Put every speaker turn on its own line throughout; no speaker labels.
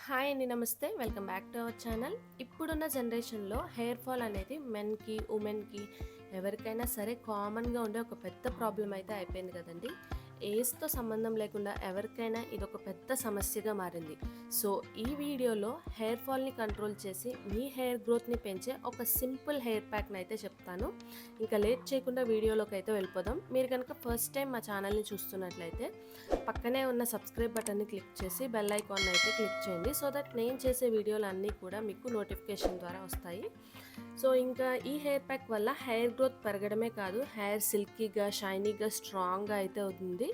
Hi అండి, నమస్తే. Welcome back to our channel. ఇప్పుడున్న జనరేషన్లో హెయిర్ ఫాల్ అనేది మెన్కి ఉమెన్కి ఎవరికైనా సరే కామన్గా ఉండే ఒక పెద్ద ప్రాబ్లం అయితే అయిపోయింది కదండి. ఏజ్తో సంబంధం లేకుండా ఎవరికైనా ఇది ఒక పెద్ద సమస్యగా మారింది. సో ఈ వీడియోలో హెయిర్ ఫాల్ని కంట్రోల్ చేసి మీ హెయిర్ గ్రోత్ని పెంచే ఒక సింపుల్ హెయిర్ ప్యాక్ని అయితే చెప్తాను. ఇంకా లేట్ చేయకుండా వీడియోలోకి అయితే వెళ్ళిపోదాం. మీరు కనుక ఫస్ట్ టైం మా ఛానల్ని చూస్తున్నట్లయితే పక్కనే ఉన్న సబ్స్క్రైబ్ బటన్ని క్లిక్ చేసి బెల్ ఐకాన్ అయితే క్లిక్ చేయండి. సో దట్ నేను చేసే వీడియోలు అన్నీ కూడా మీకు నోటిఫికేషన్ ద్వారా వస్తాయి. సో ఇంకా ఈ హెయిర్ ప్యాక్ వల్ల హెయిర్ గ్రోత్ పెరగడమే కాదు, హెయిర్ సిల్కీగా షైనీగా స్ట్రాంగ్గా అయితే అవుతుంది.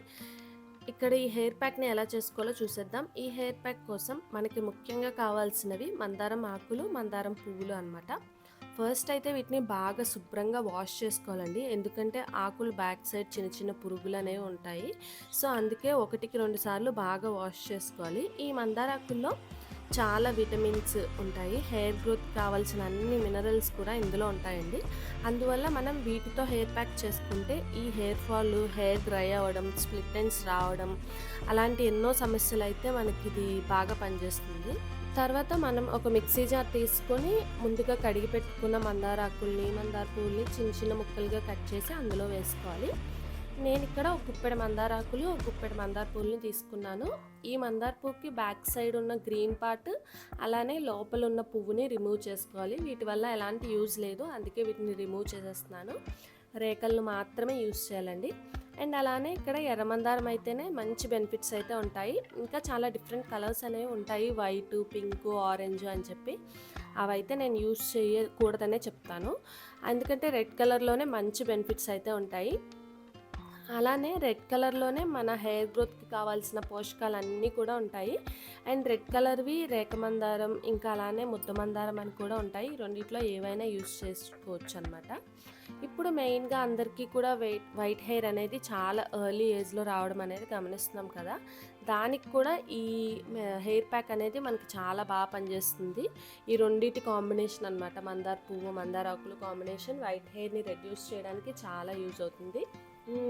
ఇక్కడ ఈ హెయిర్ ప్యాక్ని ఎలా చేసుకోవాలో చూసేద్దాం. ఈ హెయిర్ ప్యాక్ కోసం మనకి ముఖ్యంగా కావాల్సినవి మందారం ఆకులు, మందారం పువ్వులు అన్నమాట. ఫస్ట్ అయితే వీటిని బాగా శుభ్రంగా వాష్ చేసుకోవాలండి. ఎందుకంటే ఆకులు బ్యాక్ సైడ్ చిన్న చిన్న పురుగులు అనేవి ఉంటాయి. సో అందుకే 1-2 సార్లు బాగా వాష్ చేసుకోవాలి. ఈ మందారాకుల్లో చాలా విటమిన్స్ ఉంటాయి. హెయిర్ గ్రోత్ కావాల్సిన అన్ని మినరల్స్ కూడా ఇందులో ఉంటాయండి. అందువల్ల మనం వీటితో హెయిర్ ప్యాక్ చేసుకుంటే ఈ హెయిర్ ఫాల్, హెయిర్ డ్రై అవ్వడం, స్ప్లిట్ ఎండ్స్ రావడం అలాంటి ఎన్నో సమస్యలు అయితే మనకి ఇది బాగా పనిచేస్తుంది. తర్వాత మనం ఒక మిక్సీ జార్ తీసుకొని ముందుగా కడిగి పెట్టుకున్న మందారాకుల్ని, మందార పువ్వుల్ని చిన్న చిన్న ముక్కలుగా కట్ చేసి అందులో వేసుకోవాలి. నేను ఇక్కడ ఒక గుప్పెడు మందారాకులు, ఒక గుప్పెడు మందార పువ్వుల్ని తీసుకున్నాను. ఈ మందార పువ్వుకి బ్యాక్ సైడ్ ఉన్న గ్రీన్ పార్ట్ అలానే లోపల ఉన్న పువ్వుని రిమూవ్ చేసుకోవాలి. వీటి వల్ల ఎలాంటి యూజ్ లేదు, అందుకే వీటిని రిమూవ్ చేసేస్తున్నాను. రేకలను మాత్రమే యూజ్ చేయాలండి. అండ్ అలానే ఇక్కడ ఎర్రమందారం అయితేనే మంచి బెనిఫిట్స్ అయితే ఉంటాయి. ఇంకా చాలా డిఫరెంట్ కలర్స్ అనేవి ఉంటాయి, వైట్, పింక్, ఆరెంజ్ అని చెప్పి. అవైతే నేను యూజ్ చేయకూడదనే చెప్తాను, ఎందుకంటే రెడ్ కలర్లోనే మంచి బెనిఫిట్స్ అయితే ఉంటాయి. అలానే రెడ్ కలర్లోనే మన హెయిర్ గ్రోత్కి కావాల్సిన పోషకాలు అన్నీ కూడా ఉంటాయి. అండ్ రెడ్ కలర్వి రేఖమందారం, ఇంకా అలానే ముద్దమందారం అని కూడా ఉంటాయి. ఈ రెండిట్లో ఏవైనా యూజ్ చేసుకోవచ్చు అనమాట. ఇప్పుడు మెయిన్గా అందరికీ కూడా వైట్ హెయిర్ అనేది చాలా ఎర్లీ ఏజ్లో రావడం అనేది గమనిస్తున్నాం కదా. దానికి కూడా ఈ హెయిర్ ప్యాక్ అనేది మనకి చాలా బాగా పనిచేస్తుంది. ఈ రెండింటి కాంబినేషన్ అనమాట, మందార పువ్వు, మందార ఆకులు కాంబినేషన్ వైట్ హెయిర్ని రెడ్యూస్ చేయడానికి చాలా యూజ్ అవుతుంది.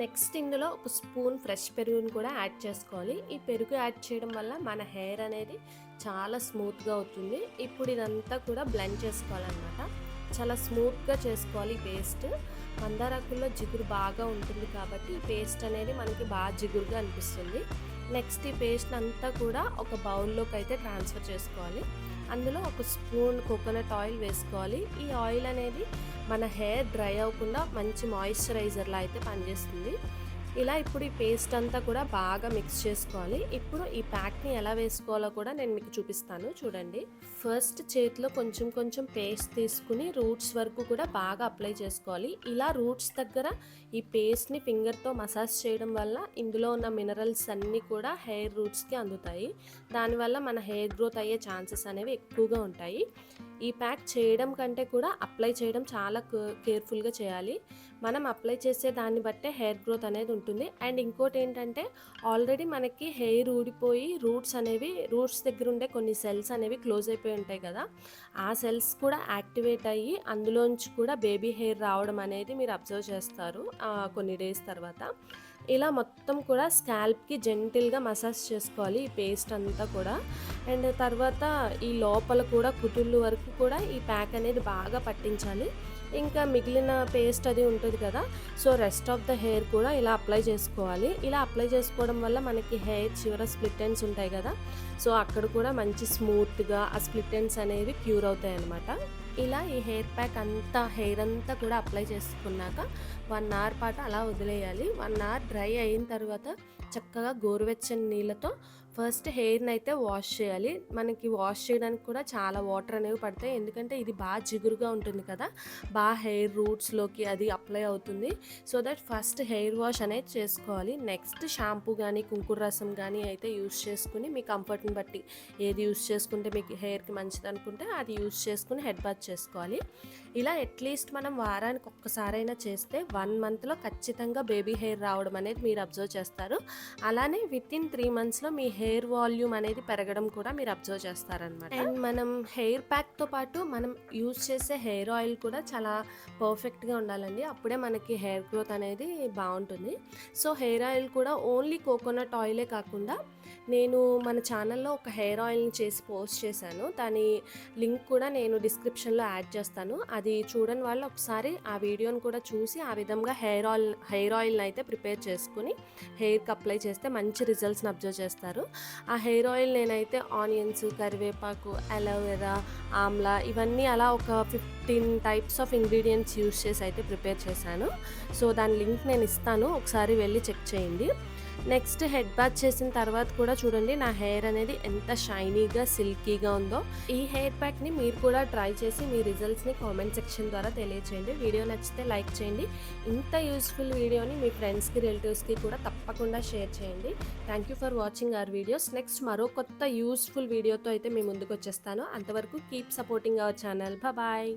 నెక్స్ట్ ఇందులో ఒక స్పూన్ ఫ్రెష్ పెరుగుని కూడా యాడ్ చేసుకోవాలి. ఈ పెరుగు యాడ్ చేయడం వల్ల మన హెయిర్ అనేది చాలా స్మూత్గా అవుతుంది. ఇప్పుడు ఇదంతా కూడా బ్లెండ్ చేసుకోవాలన్నమాట. చాలా స్మూత్గా చేసుకోవాలి. పేస్ట్ మందారాకుల్లో జిగురు బాగా ఉంటుంది కాబట్టి ఈ పేస్ట్ అనేది మనకి బాగా జిగురుగా అనిపిస్తుంది. నెక్స్ట్ ఈ పేస్ట్ అంతా కూడా ఒక బౌల్లోకి అయితే ట్రాన్స్ఫర్ చేసుకోవాలి. అందులో ఒక స్పూన్ కోకోనట్ ఆయిల్ వేసుకోవాలి. ఈ ఆయిల్ అనేది మన హెయిర్ డ్రై అవ్వకుండా మంచి మాయిశ్చరైజర్లా అయితే పనిచేస్తుంది. ఇలా ఇప్పుడు ఈ పేస్ట్ అంతా కూడా బాగా మిక్స్ చేసుకోవాలి. ఇప్పుడు ఈ ప్యాక్ని ఎలా వేసుకోవాలో కూడా నేను మీకు చూపిస్తాను, చూడండి. ఫస్ట్ చేతిలో కొంచెం కొంచెం పేస్ట్ తీసుకుని రూట్స్ వరకు కూడా బాగా అప్లై చేసుకోవాలి. ఇలా రూట్స్ దగ్గర ఈ పేస్ట్ని ఫింగర్తో మసాజ్ చేయడం వల్ల ఇందులో ఉన్న మినరల్స్ అన్నీ కూడా హెయిర్ రూట్స్కి అందుతాయి. దానివల్ల మన హెయిర్ గ్రోత్ అయ్యే ఛాన్సెస్ అనేవి ఎక్కువగా ఉంటాయి. ఈ ప్యాక్ చేయడం కంటే కూడా అప్లై చేయడం చాలా కేర్ఫుల్గా చేయాలి. మనం అప్లై చేసే దాన్ని బట్టే హెయిర్ గ్రోత్ అనేది ఉంటుంది. అండ్ ఇంకోటి ఏంటంటే, ఆల్రెడీ మనకి హెయిర్ ఊడిపోయి రూట్స్ దగ్గర ఉండే కొన్ని సెల్స్ అనేవి క్లోజ్ అయిపోయి ఉంటాయి కదా, ఆ సెల్స్ కూడా యాక్టివేట్ అయ్యి అందులోంచి కూడా బేబీ హెయిర్ రావడం అనేది మీరు అబ్జర్వ్ చేస్తారు కొన్ని డేస్ తర్వాత. ఇలా మొత్తం కూడా స్కాల్ప్కి జెంటిల్గా మసాజ్ చేసుకోవాలి ఈ పేస్ట్ అంతా కూడా. అండ్ తర్వాత ఈ లోపల కూడా కుతుళ్ళు వరకు కూడా ఈ ప్యాక్ అనేది బాగా పట్టించాలి. ఇంకా మిగిలిన పేస్ట్ అది ఉంటుంది కదా, so rest of the hair కూడా ఇలా అప్లై చేసుకోవాలి. ఇలా అప్లై చేసుకోవడం వల్ల మనకి హెయిర్ చివర స్ప్లిట్ ఎండ్స్ ఉంటాయి కదా, సో అక్కడ కూడా మంచి స్మూత్గా ఆ స్ప్లిట్ ఎండ్స్ అనేవి క్యూర్ అవుతాయి అన్నమాట. ఇలా ఈ హెయిర్ ప్యాక్ హెయిర్ అంతా కూడా అప్లై చేసుకున్నాక 1 అవర్ పాటు అలా వదిలేయాలి. 1 అవర్ డ్రై అయిన తర్వాత చక్కగా గోరువెచ్చని నీళ్ళతో ఫస్ట్ హెయిర్ని అయితే వాష్ చేయాలి. మనకి వాష్ చేయడానికి కూడా చాలా వాటర్ అనేవి పడతాయి, ఎందుకంటే ఇది బాగా జిగురుగా ఉంటుంది కదా, బాగా హెయిర్ రూట్స్లోకి అది అప్లై అవుతుంది. So that first hair wash అనేది చేసుకోవాలి. నెక్స్ట్ షాంపూ కానీ కుంకుడు రసం కానీ అయితే యూస్ చేసుకుని మీ కంఫర్ట్ని బట్టి ఏది యూస్ చేసుకుంటే మీకు హెయిర్కి మంచిది అనుకుంటే అది యూస్ చేసుకుని హెడ్ బాత్ చేసుకోవాలి. ఇలా అట్లీస్ట్ మనం వారానికి ఒక్కసారైనా చేస్తే 1 మంత్లో ఖచ్చితంగా బేబీ హెయిర్ రావడం అనేది మీరు అబ్జర్వ్ చేస్తారు. అలానే వితిన్ 3 మంత్స్లో మీ హెయిర్ వాల్యూమ్ అనేది పెరగడం కూడా మీరు అబ్జర్వ్ చేస్తారనమాట. అండ్ మనం హెయిర్ ప్యాక్తో పాటు మనం యూజ్ చేసే హెయిర్ ఆయిల్ కూడా చాలా పర్ఫెక్ట్గా ఉండాలండి, అప్పుడే మనకి హెయిర్ గ్రోత్ అనేది బాగుంటుంది. సో హెయిర్ ఆయిల్ కూడా ఓన్లీ కోకోనట్ ఆయిలే కాకుండా నేను మన ఛానల్లో ఒక హెయిర్ ఆయిల్ని చేసి పోస్ట్ చేశాను. దాని లింక్ కూడా నేను డిస్క్రిప్షన్లో యాడ్ చేస్తాను. అది చూడని వాళ్ళు ఒకసారి ఆ వీడియోని కూడా చూసి ఆ విధంగా హెయిర్ ఆయిల్ని అయితే ప్రిపేర్ చేసుకుని హెయిర్కి అప్లై చేస్తే మంచి రిజల్ట్స్ని అబ్జర్వ్ చేస్తారు. ఆ హెయిర్ ఆయిల్ నేనైతే ఆనియన్స్, కరివేపాకు, అలోవెరా, ఆమ్లా ఇవన్నీ అలా ఒక 15 టైప్స్ ఆఫ్ ఇంగ్రీడియంట్స్ యూస్ చేసి అయితే ప్రిపేర్ చేశాను. సో దాని లింక్ నేను ఇస్తాను, ఒకసారి వెళ్ళి చెక్ చేయండి. నెక్స్ట్ హెడ్ బాత్ చేసిన తర్వాత కూడా చూడండి నా హెయిర్ అనేది ఎంత షైనీగా సిల్కీగా ఉందో. ఈ హెయిర్ ప్యాక్ని మీరు కూడా ట్రై చేసి మీ రిజల్ట్స్ని కామెంట్ సెక్షన్ ద్వారా తెలియచేయండి. వీడియో నచ్చితే లైక్ చేయండి. ఇంత యూస్ఫుల్ వీడియోని మీ ఫ్రెండ్స్కి, రిలేటివ్స్కి కూడా తప్పకుండా షేర్ చేయండి. Thank you for watching our videos. Next మరో కొత్త యూస్ఫుల్ వీడియోతో అయితే మీ ముందుకు వచ్చేస్తాను. అంతవరకు keep supporting our channel. Bye.